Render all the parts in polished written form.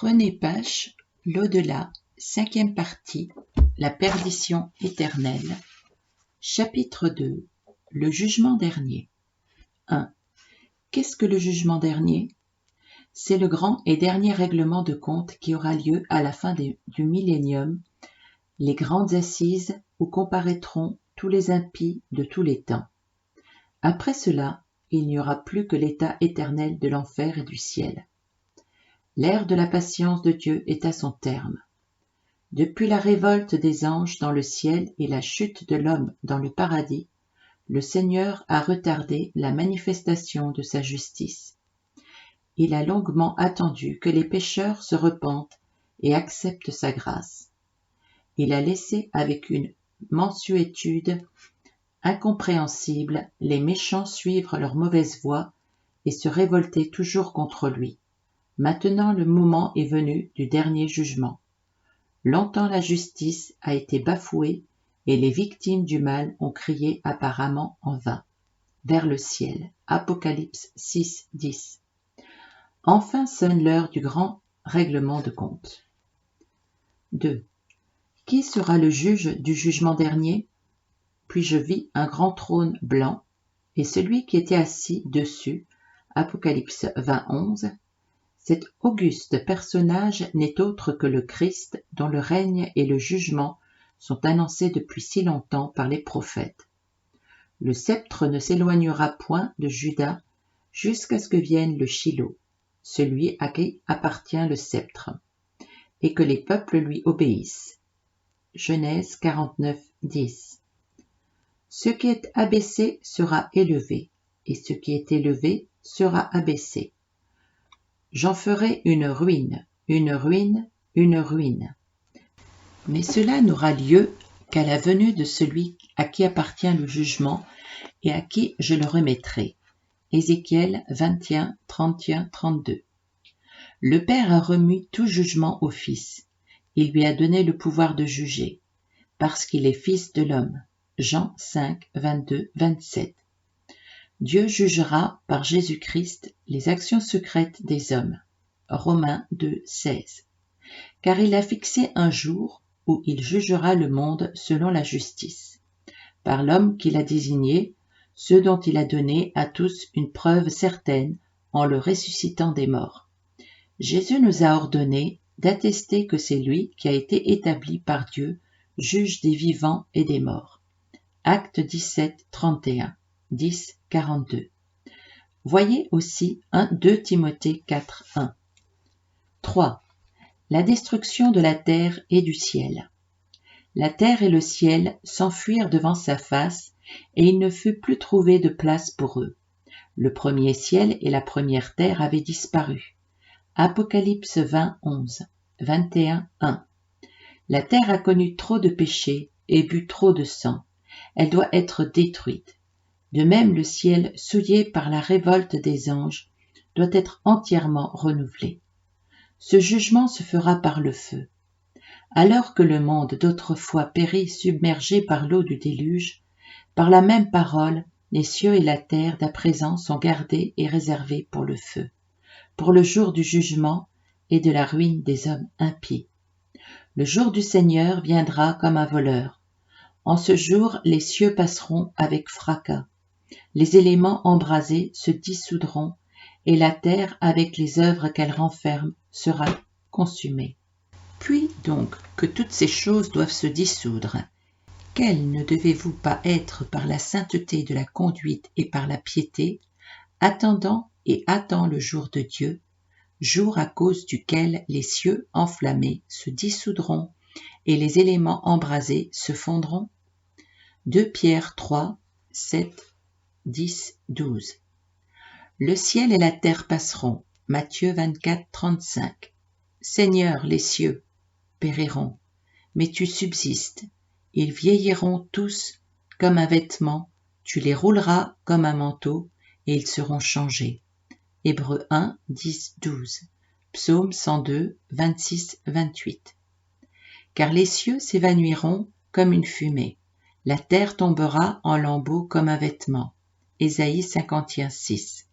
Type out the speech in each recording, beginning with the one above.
René Pache, L'au-delà, 5e partie, La perdition éternelle. Chapitre 2. Le jugement dernier. 1. Qu'est-ce que le jugement dernier? C'est le grand et dernier règlement de compte qui aura lieu à la fin du millénium, les grandes assises où comparaîtront tous les impies de tous les temps. Après cela, il n'y aura plus que l'état éternel de l'enfer et du ciel. L'ère de la patience de Dieu est à son terme. Depuis la révolte des anges dans le ciel et la chute de l'homme dans le paradis, le Seigneur a retardé la manifestation de sa justice. Il a longuement attendu que les pécheurs se repentent et acceptent sa grâce. Il a laissé avec une mansuétude incompréhensible les méchants suivre leur mauvaise voie et se révolter toujours contre lui. Maintenant le moment est venu du dernier jugement. Longtemps la justice a été bafouée et les victimes du mal ont crié apparemment en vain. Vers le ciel. Apocalypse 6, 10. Enfin sonne l'heure du grand règlement de compte. 2. Qui sera le juge du jugement dernier? Puis je vis un grand trône blanc, et celui qui était assis dessus, Apocalypse 20, 11. Cet auguste personnage n'est autre que le Christ dont le règne et le jugement sont annoncés depuis si longtemps par les prophètes. Le sceptre ne s'éloignera point de Juda jusqu'à ce que vienne le Shiloh, celui à qui appartient le sceptre, et que les peuples lui obéissent. Genèse 49, 10. Ce qui est abaissé sera élevé, et ce qui est élevé sera abaissé. J'en ferai une ruine, une ruine, une ruine. Mais cela n'aura lieu qu'à la venue de celui à qui appartient le jugement et à qui je le remettrai. Ézéchiel 21, 31, 32. Le Père a remis tout jugement au Fils. Il lui a donné le pouvoir de juger, parce qu'il est Fils de l'homme. Jean 5, 22, 27. Dieu jugera par Jésus-Christ les actions secrètes des hommes. Romains 2, 16. Car il a fixé un jour où il jugera le monde selon la justice, par l'homme qu'il a désigné, ceux dont il a donné à tous une preuve certaine en le ressuscitant des morts. Jésus nous a ordonné d'attester que c'est lui qui a été établi par Dieu, juge des vivants et des morts. Acte 17, 31, 10, 42. Voyez aussi 2 Timothée 4, 1. 3. La destruction de la terre et du ciel. La terre et le ciel s'enfuirent devant sa face, et il ne fut plus trouvé de place pour eux. Le premier ciel et la première terre avaient disparu. Apocalypse 20, 11, 21, 1. La terre a connu trop de péchés et bu trop de sang. Elle doit être détruite. De même, le ciel, souillé par la révolte des anges, doit être entièrement renouvelé. Ce jugement se fera par le feu. Alors que le monde d'autrefois périt submergé par l'eau du déluge, par la même parole, les cieux et la terre d'à présent sont gardés et réservés pour le feu, pour le jour du jugement et de la ruine des hommes impies. Le jour du Seigneur viendra comme un voleur. En ce jour, les cieux passeront avec fracas. Les éléments embrasés se dissoudront et la terre, avec les œuvres qu'elle renferme, sera consumée. Puis donc que toutes ces choses doivent se dissoudre, quels ne devez-vous pas être par la sainteté de la conduite et par la piété, attendant et hâtant le jour de Dieu, jour à cause duquel les cieux enflammés se dissoudront et les éléments embrasés se fondront? 2 Pierre 3, 7, 10, 12. Le ciel et la terre passeront. Matthieu 24, 35. Seigneur, les cieux périront, mais tu subsistes. Ils vieilliront tous comme un vêtement, tu les rouleras comme un manteau, et ils seront changés. Hébreux 1, 10, 12. Psaume 102, 26, 28. Car les cieux s'évanouiront comme une fumée. La terre tombera en lambeaux comme un vêtement. Ésaïe 51, 6.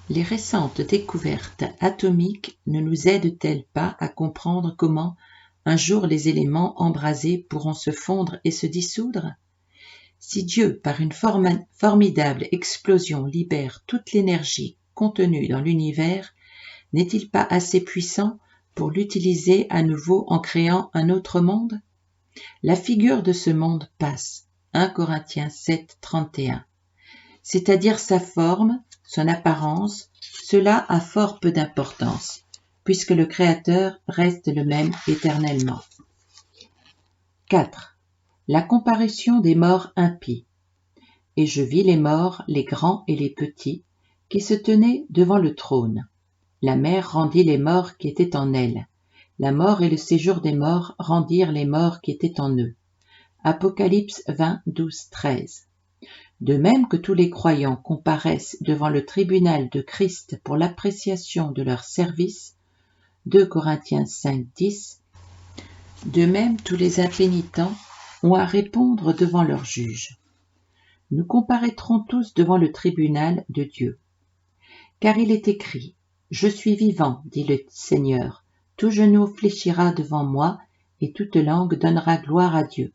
Les récentes découvertes atomiques ne nous aident-elles pas à comprendre comment un jour les éléments embrasés pourront se fondre et se dissoudre? Si Dieu, par une formidable explosion, libère toute l'énergie contenue dans l'univers, n'est-il pas assez puissant pour l'utiliser à nouveau en créant un autre monde? La figure de ce monde passe, 1 Corinthiens 7, 31. C'est-à-dire sa forme, son apparence, cela a fort peu d'importance, puisque le Créateur reste le même éternellement. 4. La comparution des morts impies. Et je vis les morts, les grands et les petits, qui se tenaient devant le trône. La mer rendit les morts qui étaient en elle. La mort et le séjour des morts rendirent les morts qui étaient en eux. Apocalypse 20, 12, 13. De même que tous les croyants comparaissent devant le tribunal de Christ pour l'appréciation de leur service, 2 Corinthiens 5, 10, de même tous les impénitents ont à répondre devant leur juge. Nous comparaîtrons tous devant le tribunal de Dieu. Car il est écrit, « Je suis vivant, dit le Seigneur, tout genou fléchira devant moi, et toute langue donnera gloire à Dieu. »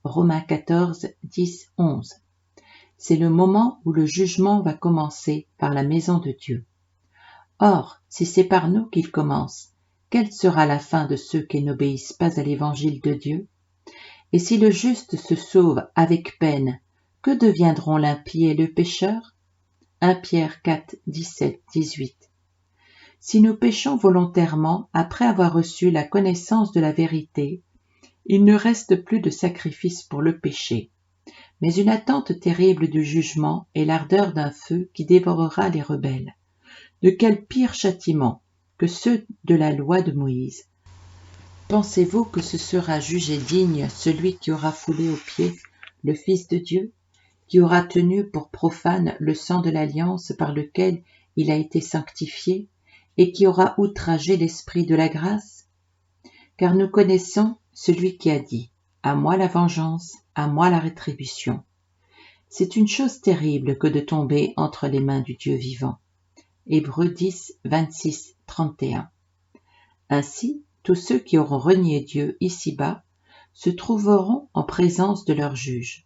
Romains 14, 10, 11. C'est le moment où le jugement va commencer par la maison de Dieu. Or, si c'est par nous qu'il commence, quelle sera la fin de ceux qui n'obéissent pas à l'évangile de Dieu? Et si le juste se sauve avec peine, que deviendront l'impie et le pécheur? 1 Pierre 4, 17, 18. Si nous péchons volontairement après avoir reçu la connaissance de la vérité, il ne reste plus de sacrifice pour le péché, mais une attente terrible du jugement et l'ardeur d'un feu qui dévorera les rebelles. De quel pire châtiment que ceux de la loi de Moïse? Pensez-vous que ce sera jugé digne celui qui aura foulé aux pieds le Fils de Dieu, qui aura tenu pour profane le sang de l'alliance par lequel il a été sanctifié, et qui aura outragé l'esprit de la grâce? Car nous connaissons celui qui a dit « À moi la vengeance, à moi la rétribution ». C'est une chose terrible que de tomber entre les mains du Dieu vivant. Hébreux 10, 26, 31. Ainsi, tous ceux qui auront renié Dieu ici-bas se trouveront en présence de leur juge.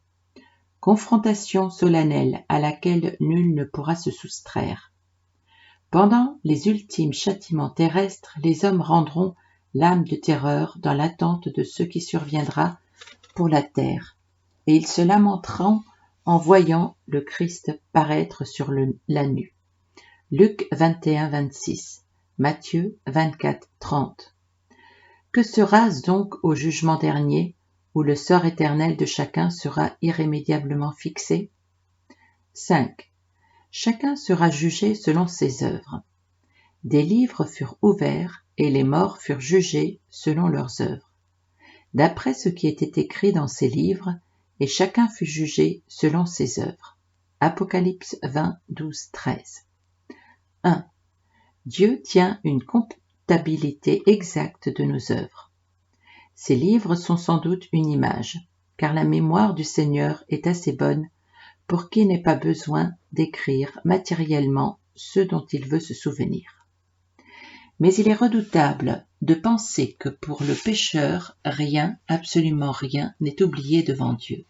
Confrontation solennelle à laquelle nul ne pourra se soustraire. Pendant les ultimes châtiments terrestres, les hommes rendront l'âme de terreur dans l'attente de ce qui surviendra pour la terre, et ils se lamenteront en voyant le Christ paraître sur la nue. Luc 21, 26, Matthieu 24, 30. Que sera-ce donc au jugement dernier, où le sort éternel de chacun sera irrémédiablement fixé? 5. Chacun sera jugé selon ses œuvres. Des livres furent ouverts, et les morts furent jugés selon leurs œuvres, d'après ce qui était écrit dans ces livres, et chacun fut jugé selon ses œuvres. Apocalypse 20, 12, 13. 1. Dieu tient une comptabilité exacte de nos œuvres. Ces livres sont sans doute une image, car la mémoire du Seigneur est assez bonne pour qu'il n'ait pas besoin d'écrire matériellement ce dont il veut se souvenir. Mais il est redoutable de penser que pour le pécheur, rien, absolument rien, n'est oublié devant Dieu.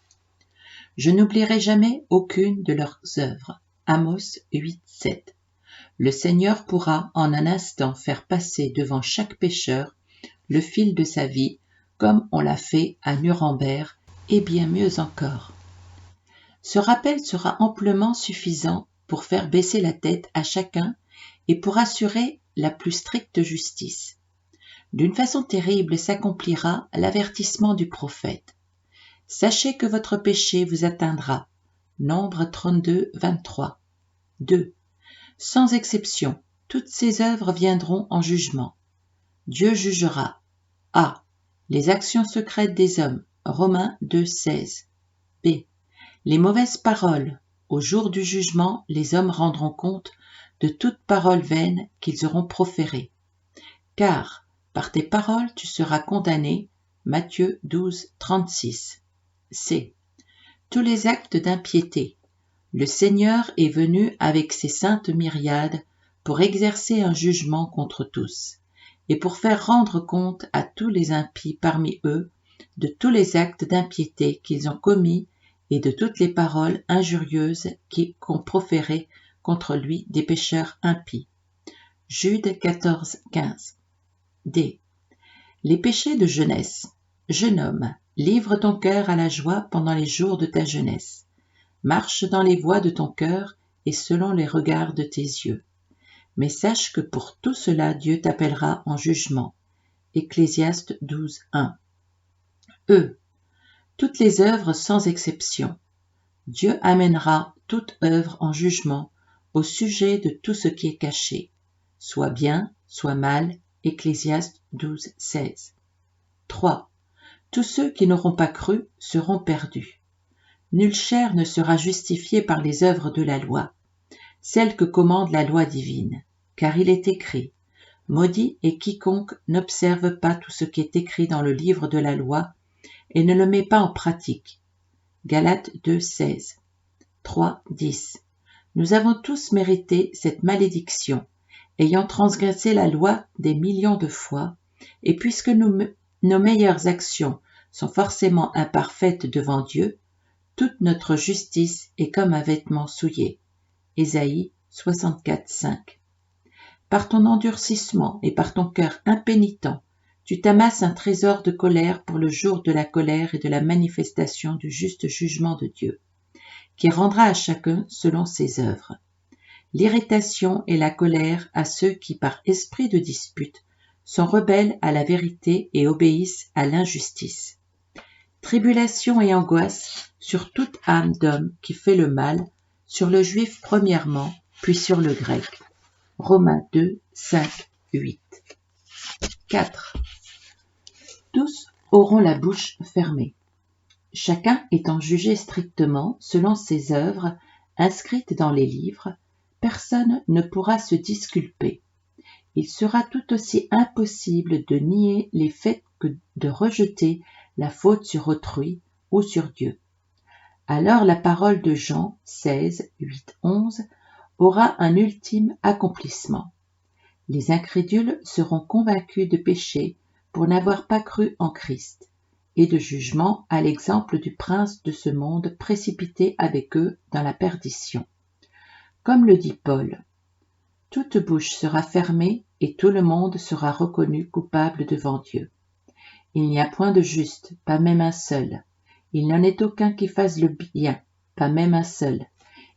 Je n'oublierai jamais aucune de leurs œuvres. Amos 8, 7. Le Seigneur pourra en un instant faire passer devant chaque pécheur le fil de sa vie, comme on l'a fait à Nuremberg, et bien mieux encore. Ce rappel sera amplement suffisant pour faire baisser la tête à chacun et pour assurer la plus stricte justice. D'une façon terrible s'accomplira l'avertissement du prophète. Sachez que votre péché vous atteindra. Nombre 32, 23. 2. Sans exception, toutes ces œuvres viendront en jugement. Dieu jugera. A. Les actions secrètes des hommes. Romains 2, 16. B. Les mauvaises paroles. Au jour du jugement, les hommes rendront compte de toute parole vaine qu'ils auront proférée. Car, par tes paroles tu seras condamné. Matthieu 12, 36. C. Tous les actes d'impiété. Le Seigneur est venu avec ses saintes myriades pour exercer un jugement contre tous, et pour faire rendre compte à tous les impies parmi eux de tous les actes d'impiété qu'ils ont commis et de toutes les paroles injurieuses qu'ont proférées contre lui des pécheurs impies. Jude 14, 15. D. Les péchés de jeunesse. Jeune homme, livre ton cœur à la joie pendant les jours de ta jeunesse. Marche dans les voies de ton cœur et selon les regards de tes yeux. Mais sache que pour tout cela Dieu t'appellera en jugement. Ecclésiaste 12, 1. E. Toutes les œuvres sans exception. Dieu amènera toute œuvre en jugement au sujet de tout ce qui est caché, soit bien, soit mal. Ecclésiaste 12, 16. 3. Tous ceux qui n'auront pas cru seront perdus. Nulle chair ne sera justifiée par les œuvres de la loi, celle que commande la loi divine, car il est écrit « Maudit est quiconque n'observe pas tout ce qui est écrit dans le livre de la loi et ne le met pas en pratique. » Galates 2, 16. 3, 10. Nous avons tous mérité cette malédiction, ayant transgressé la loi des millions de fois, et puisque nos meilleures actions sont forcément imparfaites devant Dieu, toute notre justice est comme un vêtement souillé. Ésaïe 64, 5. Par ton endurcissement et par ton cœur impénitent, tu t'amasses un trésor de colère pour le jour de la colère et de la manifestation du juste jugement de Dieu, qui rendra à chacun selon ses œuvres. L'irritation et la colère à ceux qui, par esprit de dispute, sont rebelles à la vérité et obéissent à l'injustice. Tribulation et angoisse sur toute âme d'homme qui fait le mal, sur le juif premièrement, puis sur le grec. Romains 2, 5, 8. 4. Tous auront la bouche fermée, chacun étant jugé strictement selon ses œuvres inscrites dans les livres. Personne ne pourra se disculper. Il sera tout aussi impossible de nier les faits que de rejeter la faute sur autrui ou sur Dieu. Alors la parole de Jean 16, 8, 11 aura un ultime accomplissement. Les incrédules seront convaincus de péché pour n'avoir pas cru en Christ, et de jugement à l'exemple du prince de ce monde précipité avec eux dans la perdition. Comme le dit Paul, « Toute bouche sera fermée et tout le monde sera reconnu coupable devant Dieu. Il n'y a point de juste, pas même un seul. Il n'en est aucun qui fasse le bien, pas même un seul.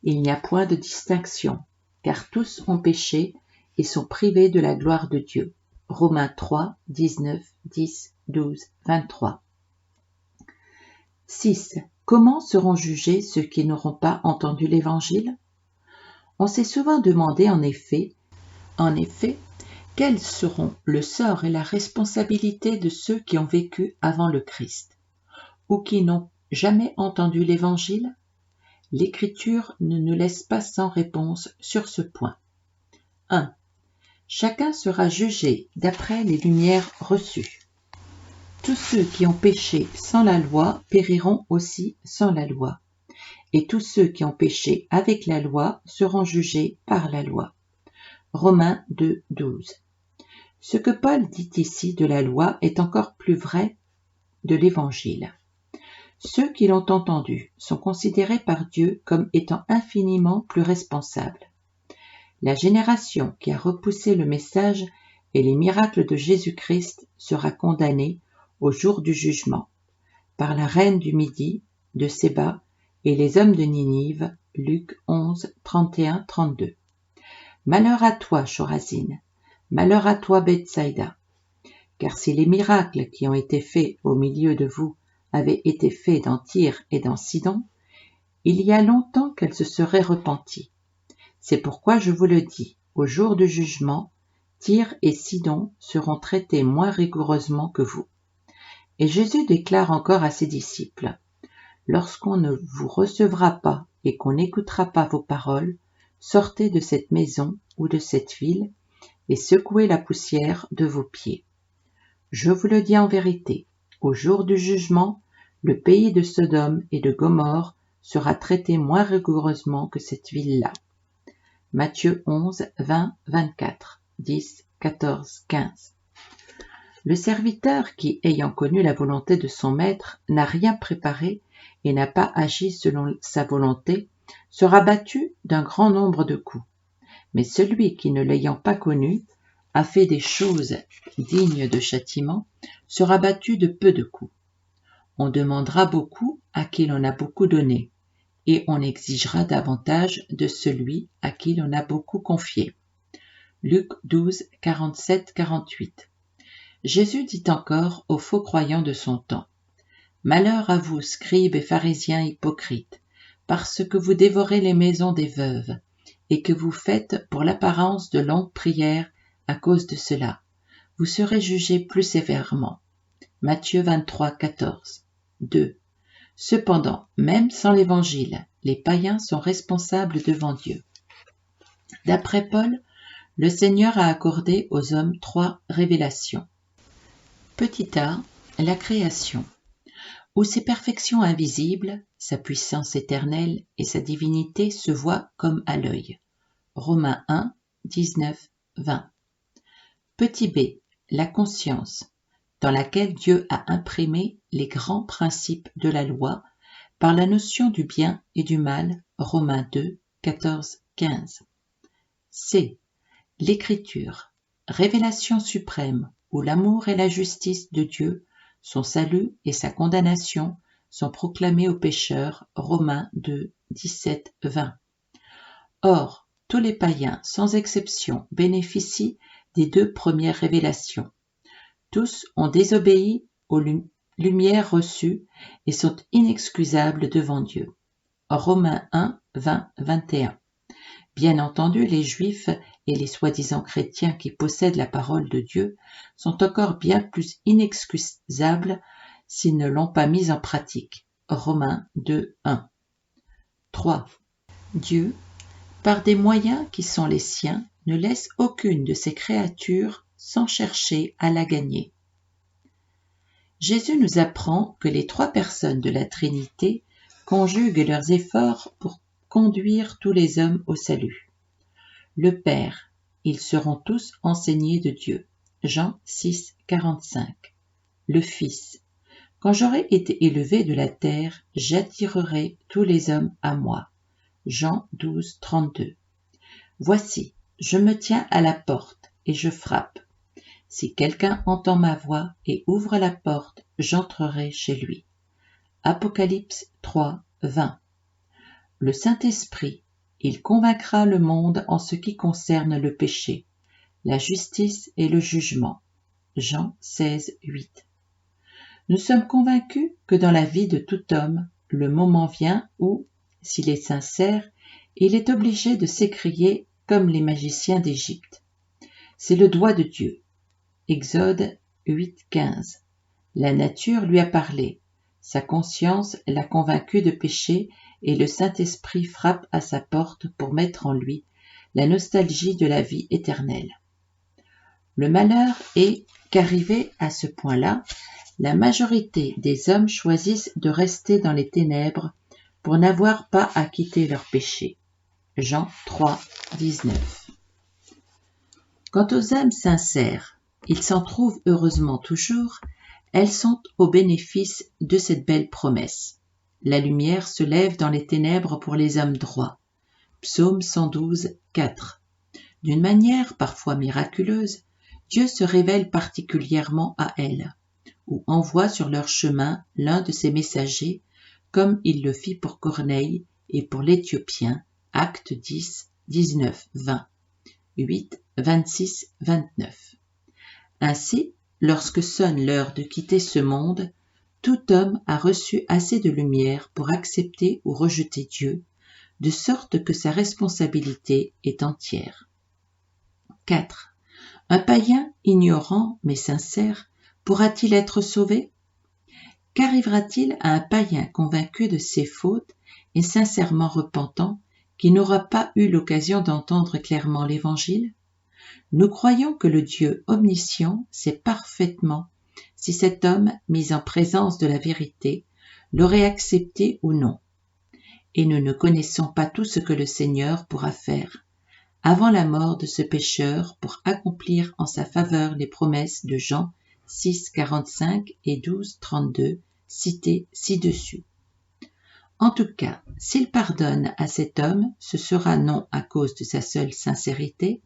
Il n'y a point de distinction, car tous ont péché et sont privés de la gloire de Dieu. » Romains 3, 19, 10, 12, 23. 6. Comment seront jugés ceux qui n'auront pas entendu l'Évangile ? On s'est souvent demandé en effet, quels seront le sort et la responsabilité de ceux qui ont vécu avant le Christ, ou qui n'ont jamais entendu l'Évangile ? L'Écriture ne nous laisse pas sans réponse sur ce point. 1. Chacun sera jugé d'après les lumières reçues. Tous ceux qui ont péché sans la loi périront aussi sans la loi, et tous ceux qui ont péché avec la loi seront jugés par la loi. Romains 2, 12. Ce que Paul dit ici de la loi est encore plus vrai de l'Évangile. Ceux qui l'ont entendu sont considérés par Dieu comme étant infiniment plus responsables. La génération qui a repoussé le message et les miracles de Jésus-Christ sera condamnée au jour du jugement par la reine du Midi, de Séba, et les hommes de Ninive. Luc 11, 31, 32. Malheur à toi, Chorazine, malheur à toi, Bethsaïda, car si les miracles qui ont été faits au milieu de vous avaient été faits dans Tyr et dans Sidon, il y a longtemps qu'elles se seraient repenties. C'est pourquoi je vous le dis, au jour du jugement, Tyr et Sidon seront traités moins rigoureusement que vous. Et Jésus déclare encore à ses disciples, « Lorsqu'on ne vous recevra pas et qu'on n'écoutera pas vos paroles, sortez de cette maison ou de cette ville et secouez la poussière de vos pieds. Je vous le dis en vérité, au jour du jugement, le pays de Sodome et de Gomorrhe sera traité moins rigoureusement que cette ville-là. Matthieu 11, 20, 24, 10, 14, 15. Le serviteur qui, ayant connu la volonté de son maître, n'a rien préparé et n'a pas agi selon sa volonté, sera battu d'un grand nombre de coups. Mais celui qui, ne l'ayant pas connu, a fait des choses dignes de châtiment, sera battu de peu de coups. On demandera beaucoup à qui l'on a beaucoup donné, et on exigera davantage de celui à qui l'on a beaucoup confié. Luc 12, 47, 48. Jésus dit encore aux faux croyants de son temps, « Malheur à vous, scribes et pharisiens hypocrites, parce que vous dévorez les maisons des veuves, et que vous faites pour l'apparence de longues prières à cause de cela. Vous serez jugés plus sévèrement. » Matthieu 23, 14. 2. Cependant, même sans l'Évangile, les païens sont responsables devant Dieu. D'après Paul, le Seigneur a accordé aux hommes 3 révélations. Petit a, la création, où ses perfections invisibles, sa puissance éternelle et sa divinité se voient comme à l'œil. Romains 1, 19, 20. Petit b, la conscience, dans laquelle Dieu a imprimé les grands principes de la loi par la notion du bien et du mal. Romains 2, 14, 15. C. L'écriture, révélation suprême, où l'amour et la justice de Dieu, son salut et sa condamnation sont proclamés aux pécheurs. Romains 2, 17, 20. Or, tous les païens, sans exception, bénéficient des 2 premières révélations. Tous ont désobéi aux lumières reçues et sont inexcusables devant Dieu. Romains 1, 20, 21. Bien entendu, les Juifs et les soi-disant chrétiens qui possèdent la parole de Dieu sont encore bien plus inexcusables s'ils ne l'ont pas mise en pratique. Romains 2, 1. 3. Dieu, par des moyens qui sont les siens, ne laisse aucune de ses créatures sans chercher à la gagner. Jésus nous apprend que les 3 personnes de la Trinité conjuguent leurs efforts pour conduire tous les hommes au salut. Le Père, ils seront tous enseignés de Dieu. Jean 6, 45. Le Fils, quand j'aurai été élevé de la terre, j'attirerai tous les hommes à moi. Jean 12, 32. Voici, je me tiens à la porte et je frappe. Si quelqu'un entend ma voix et ouvre la porte, j'entrerai chez lui. Apocalypse 3, 20. Le Saint-Esprit, il convaincra le monde en ce qui concerne le péché, la justice et le jugement. Jean 16, 8. Nous sommes convaincus que dans la vie de tout homme, le moment vient où, s'il est sincère, il est obligé de s'écrier comme les magiciens d'Égypte. C'est le doigt de Dieu. Exode 8, 15. La nature lui a parlé. Sa conscience l'a convaincu de péché et le Saint-Esprit frappe à sa porte pour mettre en lui la nostalgie de la vie éternelle. Le malheur est qu'arrivé à ce point-là, la majorité des hommes choisissent de rester dans les ténèbres pour n'avoir pas à quitter leur péché. Jean 3, 19. Quant aux âmes sincères, ils s'en trouvent heureusement toujours, elles sont au bénéfice de cette belle promesse. La lumière se lève dans les ténèbres pour les hommes droits. Psaume 112, 4. D'une manière parfois miraculeuse, Dieu se révèle particulièrement à elles, ou envoie sur leur chemin l'un de ses messagers, comme il le fit pour Corneille et pour l'Éthiopien, Actes 10, 19, 20, 8, 26, 29. Ainsi, lorsque sonne l'heure de quitter ce monde, tout homme a reçu assez de lumière pour accepter ou rejeter Dieu, de sorte que sa responsabilité est entière. 4. Un païen ignorant mais sincère pourra-t-il être sauvé? Qu'arrivera-t-il à un païen convaincu de ses fautes et sincèrement repentant, qui n'aura pas eu l'occasion d'entendre clairement l'Évangile? Nous croyons que le Dieu omniscient sait parfaitement si cet homme, mis en présence de la vérité, l'aurait accepté ou non. Et nous ne connaissons pas tout ce que le Seigneur pourra faire. avant la mort de ce pécheur pour accomplir en sa faveur les promesses de Jean 6, 45 et 12, 32, citées ci-dessus. En tout cas, s'il pardonne à cet homme, ce sera non à cause de sa seule sincérité,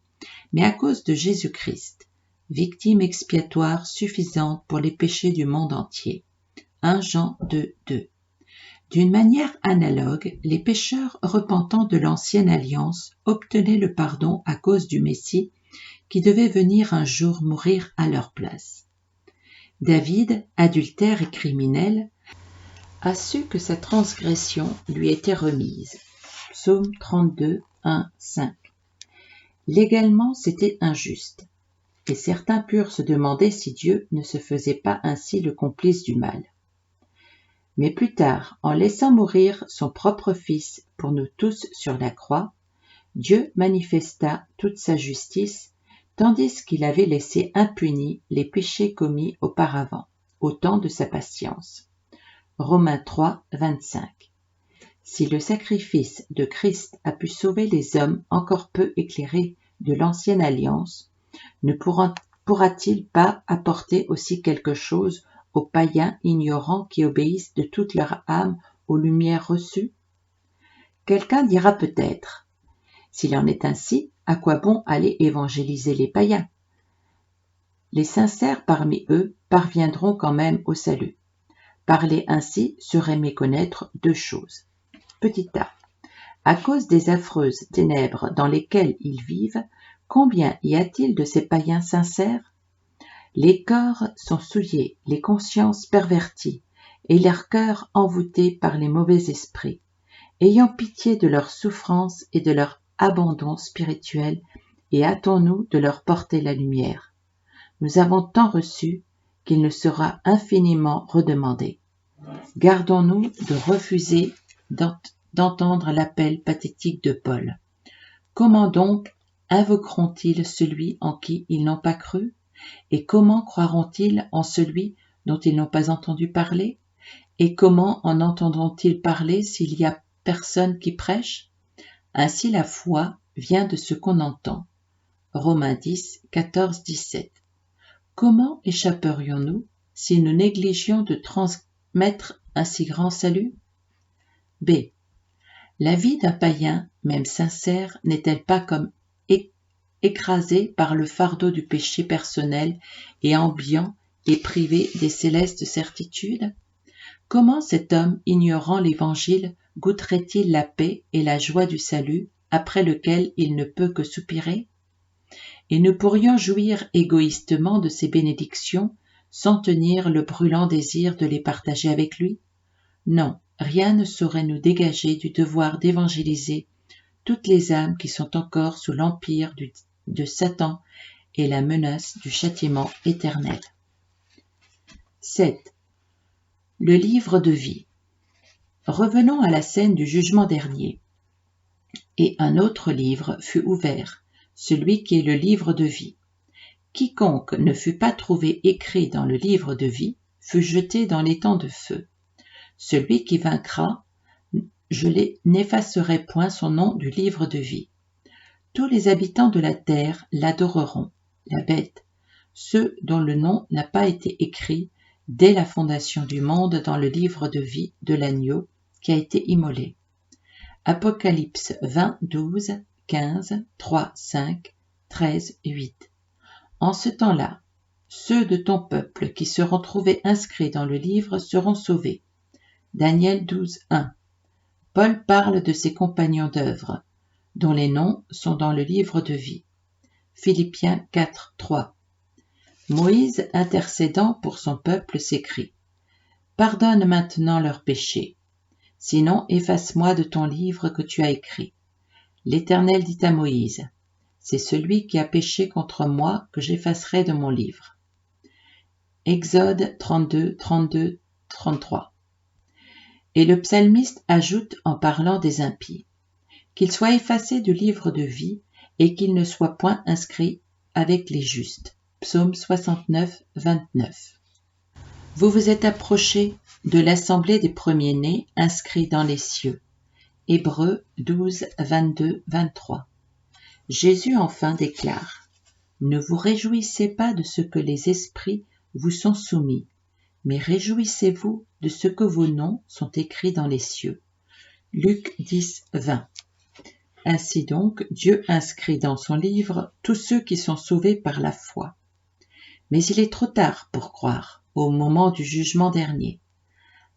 mais à cause de Jésus-Christ, victime expiatoire suffisante pour les péchés du monde entier. 1 Jean 2, 2. D'une manière analogue, les pécheurs repentants de l'ancienne alliance obtenaient le pardon à cause du Messie qui devait venir un jour mourir à leur place. David, adultère et criminel, a su que sa transgression lui était remise. Psaume 32, 1, 5. Légalement, c'était injuste, et certains purent se demander si Dieu ne se faisait pas ainsi le complice du mal. Mais plus tard, en laissant mourir son propre Fils pour nous tous sur la croix, Dieu manifesta toute sa justice, tandis qu'il avait laissé impunis les péchés commis auparavant, au temps de sa patience. Romains 3, 25. Si le sacrifice de Christ a pu sauver les hommes encore peu éclairés de l'ancienne alliance, ne pourra-t-il pas apporter aussi quelque chose aux païens ignorants qui obéissent de toute leur âme aux lumières reçues? Quelqu'un dira peut-être, s'il en est ainsi, à quoi bon aller évangéliser les païens? Les sincères parmi eux parviendront quand même au salut. Parler ainsi serait méconnaître deux choses. Petit a. À cause des affreuses ténèbres dans lesquelles ils vivent, combien y a-t-il de ces païens sincères? Les corps sont souillés, les consciences perverties, et leurs cœurs envoûtés par les mauvais esprits. Ayons pitié de leurs souffrances et de leur abandon spirituel, et hâtons-nous de leur porter la lumière. Nous avons tant reçu qu'il nous sera infiniment redemandé. Gardons-nous de refuser d'entendre l'appel pathétique de Paul. Comment donc invoqueront-ils celui en qui ils n'ont pas cru? Et comment croiront-ils en celui dont ils n'ont pas entendu parler? Et comment en entendront-ils parler s'il y a personne qui prêche? Ainsi la foi vient de ce qu'on entend. Romains 10, 14, 17. Comment échapperions-nous si nous négligions de transmettre un si grand salut? B. La vie d'un païen, même sincère, n'est-elle pas comme écrasée par le fardeau du péché personnel et ambiant et privé des célestes certitudes? Comment cet homme, ignorant l'Évangile, goûterait-il la paix et la joie du salut, après lequel il ne peut que soupirer? Et nous pourrions jouir égoïstement de ces bénédictions sans tenir le brûlant désir de les partager avec lui? Non, rien ne saurait nous dégager du devoir d'évangéliser toutes les âmes qui sont encore sous l'empire de Satan et la menace du châtiment éternel. 7. Le livre de vie. Revenons à la scène du jugement dernier. Et un autre livre fut ouvert, celui qui est le livre de vie. Quiconque ne fut pas trouvé écrit dans le livre de vie fut jeté dans l'étang de feu. Celui qui vaincra, je n'effacerai point son nom du livre de vie. Tous les habitants de la terre l'adoreront, la bête, ceux dont le nom n'a pas été écrit dès la fondation du monde dans le livre de vie de l'agneau qui a été immolé. Apocalypse 20, 12, 15, 3, 5, 13, 8. En ce temps-là, ceux de ton peuple qui seront trouvés inscrits dans le livre seront sauvés. Daniel 12, 1. Paul parle de ses compagnons d'œuvre, dont les noms sont dans le livre de vie. Philippiens 4, 3. Moïse, intercédant pour son peuple, s'écrie : Pardonne maintenant leurs péchés, sinon efface-moi de ton livre que tu as écrit. L'Éternel dit à Moïse : C'est celui qui a péché contre moi que j'effacerai de mon livre. Exode 32, 32, 33. Et le psalmiste ajoute en parlant des impies : Qu'il soit effacé du livre de vie et qu'il ne soit point inscrit avec les justes. Psaume 69, 29. Vous vous êtes approchés de l'assemblée des premiers-nés inscrits dans les cieux. Hébreux 12, 22, 23. Jésus enfin déclare : « Ne vous réjouissez pas de ce que les esprits vous sont soumis, mais réjouissez-vous de ce que vos noms sont écrits dans les cieux. » Luc 10, 20. Ainsi donc, Dieu inscrit dans son livre tous ceux qui sont sauvés par la foi. Mais il est trop tard pour croire, au moment du jugement dernier.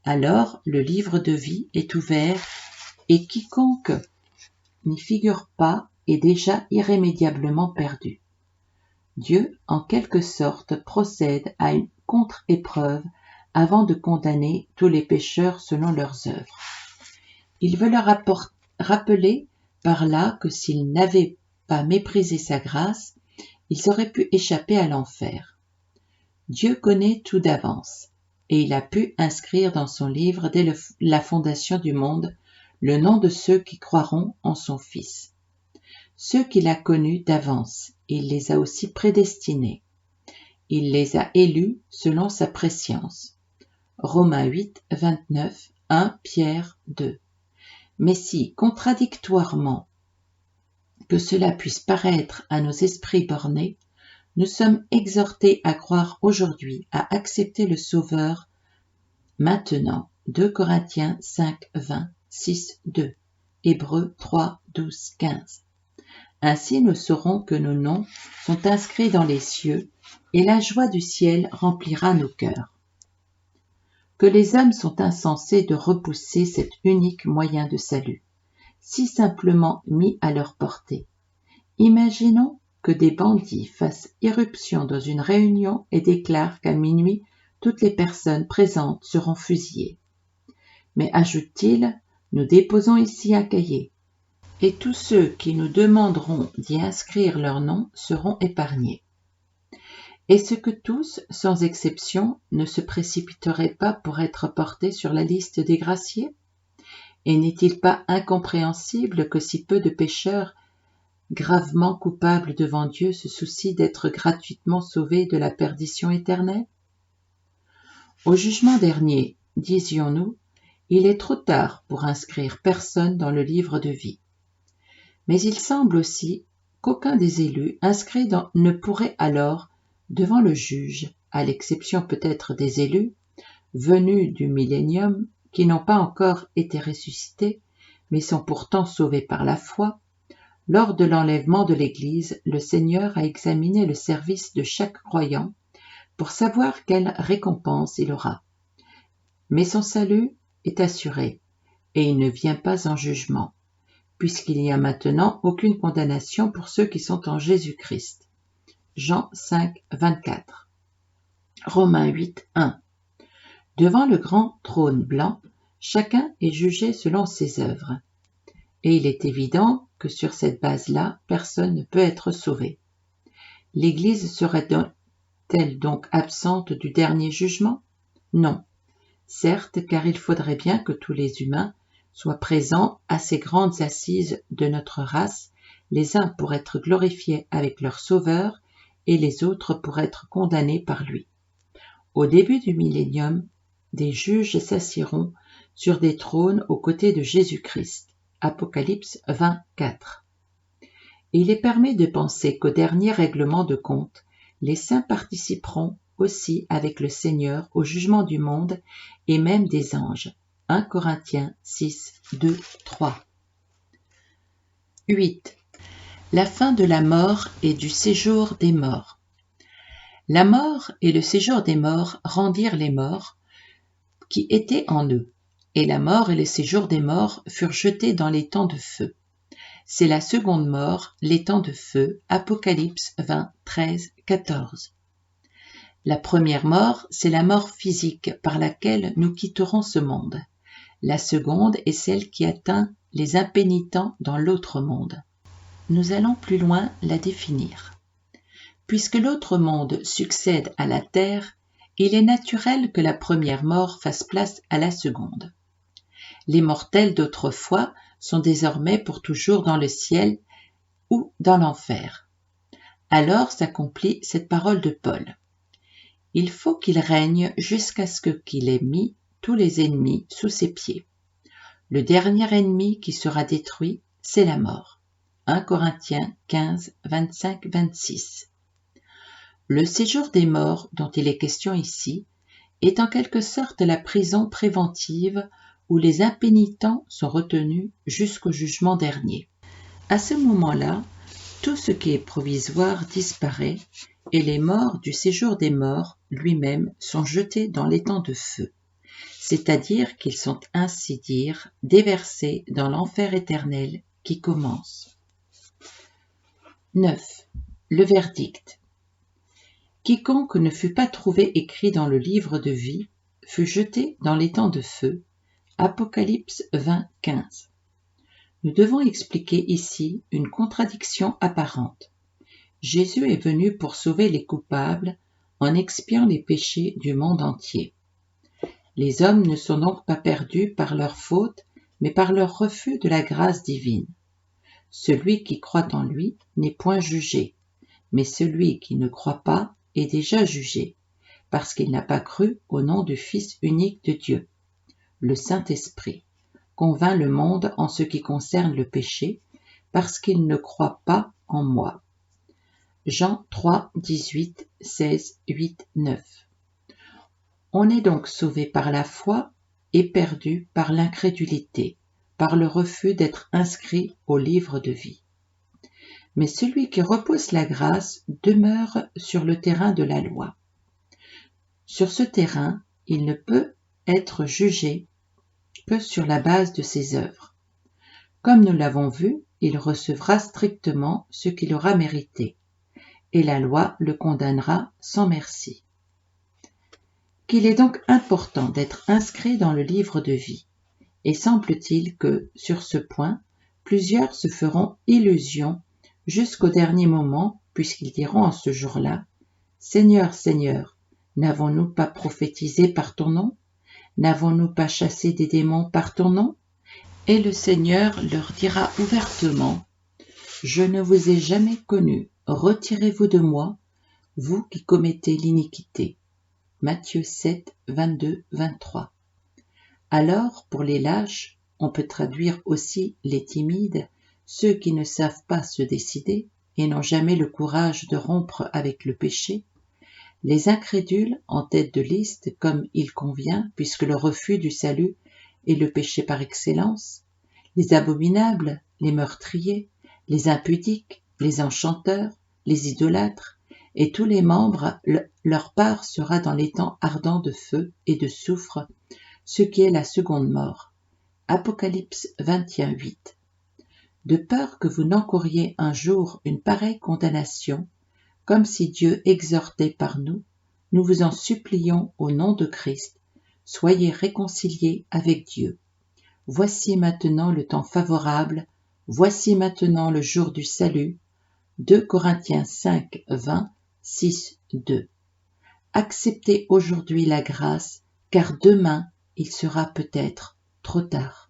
Alors, le livre de vie est ouvert et quiconque n'y figure pas est déjà irrémédiablement perdu. Dieu, en quelque sorte, procède à une contre-épreuve avant de condamner tous les pécheurs selon leurs œuvres. Il veut leur rappeler par là que s'ils n'avaient pas méprisé sa grâce, ils auraient pu échapper à l'enfer. Dieu connaît tout d'avance, et il a pu inscrire dans son livre dès la fondation du monde le nom de ceux qui croiront en son Fils. Ceux qu'il a connus d'avance, il les a aussi prédestinés. Il les a élus selon sa prescience. Romains 8, 29, 1 Pierre 2. Mais si, contradictoirement, que cela puisse paraître à nos esprits bornés, nous sommes exhortés à croire aujourd'hui, à accepter le Sauveur maintenant. 2 Corinthiens 5, 20, 6, 2, Hébreux 3, 12, 15. Ainsi nous saurons que nos noms sont inscrits dans les cieux et la joie du ciel remplira nos cœurs. Que les hommes sont insensés de repousser cet unique moyen de salut, si simplement mis à leur portée. Imaginons que des bandits fassent irruption dans une réunion et déclarent qu'à minuit, toutes les personnes présentes seront fusillées. Mais ajoute-t-il, nous déposons ici un cahier, et tous ceux qui nous demanderont d'y inscrire leur nom seront épargnés. Est-ce que tous, sans exception, ne se précipiteraient pas pour être portés sur la liste des graciés ? Et n'est-il pas incompréhensible que si peu de pécheurs gravement coupables devant Dieu se soucient d'être gratuitement sauvés de la perdition éternelle ? Au jugement dernier, disions-nous, il est trop tard pour inscrire personne dans le livre de vie. Mais il semble aussi qu'aucun des élus inscrits ne pourrait alors, devant le juge, à l'exception peut-être des élus, venus du millénium, qui n'ont pas encore été ressuscités, mais sont pourtant sauvés par la foi, lors de l'enlèvement de l'Église, le Seigneur a examiné le service de chaque croyant pour savoir quelle récompense il aura. Mais son salut est assuré, et il ne vient pas en jugement, puisqu'il n'y a maintenant aucune condamnation pour ceux qui sont en Jésus-Christ. Jean 5, 24. Romains 8, 1. Devant le grand trône blanc, chacun est jugé selon ses œuvres. Et il est évident que sur cette base-là, personne ne peut être sauvé. L'Église serait-elle donc absente du dernier jugement ? Non. Certes, car il faudrait bien que tous les humains soient présents à ces grandes assises de notre race, les uns pour être glorifiés avec leur Sauveur et les autres pour être condamnés par lui. Au début du millénium, des juges s'assieront sur des trônes aux côtés de Jésus-Christ. Apocalypse 24. Et il est permis de penser qu'au dernier règlement de compte, les saints participeront aussi avec le Seigneur au jugement du monde et même des anges. 1 Corinthiens 6, 2, 3. 8. La fin de la mort et du séjour des morts. La mort et le séjour des morts rendirent les morts qui étaient en eux, et la mort et le séjour des morts furent jetés dans les temps de feu. C'est la seconde mort, les temps de feu, Apocalypse 20, 13, 14. La première mort, c'est la mort physique par laquelle nous quitterons ce monde. La seconde est celle qui atteint les impénitents dans l'autre monde. Nous allons plus loin la définir. Puisque l'autre monde succède à la terre, il est naturel que la première mort fasse place à la seconde. Les mortels d'autrefois sont désormais pour toujours dans le ciel ou dans l'enfer. Alors s'accomplit cette parole de Paul. Il faut qu'il règne jusqu'à ce qu'il ait mis tous les ennemis sous ses pieds. Le dernier ennemi qui sera détruit, c'est la mort. 1 Corinthiens 15, 25-26. Le séjour des morts dont il est question ici est en quelque sorte la prison préventive où les impénitents sont retenus jusqu'au jugement dernier. À ce moment-là, tout ce qui est provisoire disparaît et les morts du séjour des morts lui-même sont jetés dans l'étang de feu, c'est-à-dire qu'ils sont ainsi dire déversés dans l'enfer éternel qui commence. 9. Le verdict. Quiconque ne fut pas trouvé écrit dans le livre de vie fut jeté dans l'étang de feu. Apocalypse 20, 15. Nous devons expliquer ici une contradiction apparente. Jésus est venu pour sauver les coupables en expiant les péchés du monde entier. Les hommes ne sont donc pas perdus par leur faute, mais par leur refus de la grâce divine. Celui qui croit en lui n'est point jugé, mais celui qui ne croit pas est déjà jugé, parce qu'il n'a pas cru au nom du Fils unique de Dieu. Le Saint-Esprit convainc le monde en ce qui concerne le péché, parce qu'il ne croit pas en moi. Jean 3, 18, 16, 8, 9. On est donc sauvé par la foi et perdu par l'incrédulité, par le refus d'être inscrit au livre de vie. Mais celui qui repousse la grâce demeure sur le terrain de la loi. Sur ce terrain, il ne peut être jugé que sur la base de ses œuvres. Comme nous l'avons vu, il recevra strictement ce qu'il aura mérité, et la loi le condamnera sans merci. Qu'il est donc important d'être inscrit dans le livre de vie, et semble-t-il que, sur ce point, plusieurs se feront illusion jusqu'au dernier moment, puisqu'ils diront en ce jour-là, « Seigneur, Seigneur, n'avons-nous pas prophétisé par ton nom? N'avons-nous pas chassé des démons par ton nom ?» Et le Seigneur leur dira ouvertement, « Je ne vous ai jamais connus, retirez-vous de moi, vous qui commettez l'iniquité. » Matthieu 7, 22, 23. Alors, pour les lâches, on peut traduire aussi les timides, ceux qui ne savent pas se décider et n'ont jamais le courage de rompre avec le péché, les incrédules en tête de liste comme il convient, puisque le refus du salut est le péché par excellence, les abominables, les meurtriers, les impudiques, les enchanteurs, les idolâtres, et tous les membres, leur part sera dans l'étang ardent de feu et de soufre, ce qui est la seconde mort. Apocalypse 21, 8. De peur que vous n'encouriez un jour une pareille condamnation, comme si Dieu exhortait par nous, nous vous en supplions au nom de Christ, soyez réconciliés avec Dieu. Voici maintenant le temps favorable, voici maintenant le jour du salut. 2 Corinthiens 5, 20, 6, 2. Acceptez aujourd'hui la grâce, car demain il sera peut-être trop tard.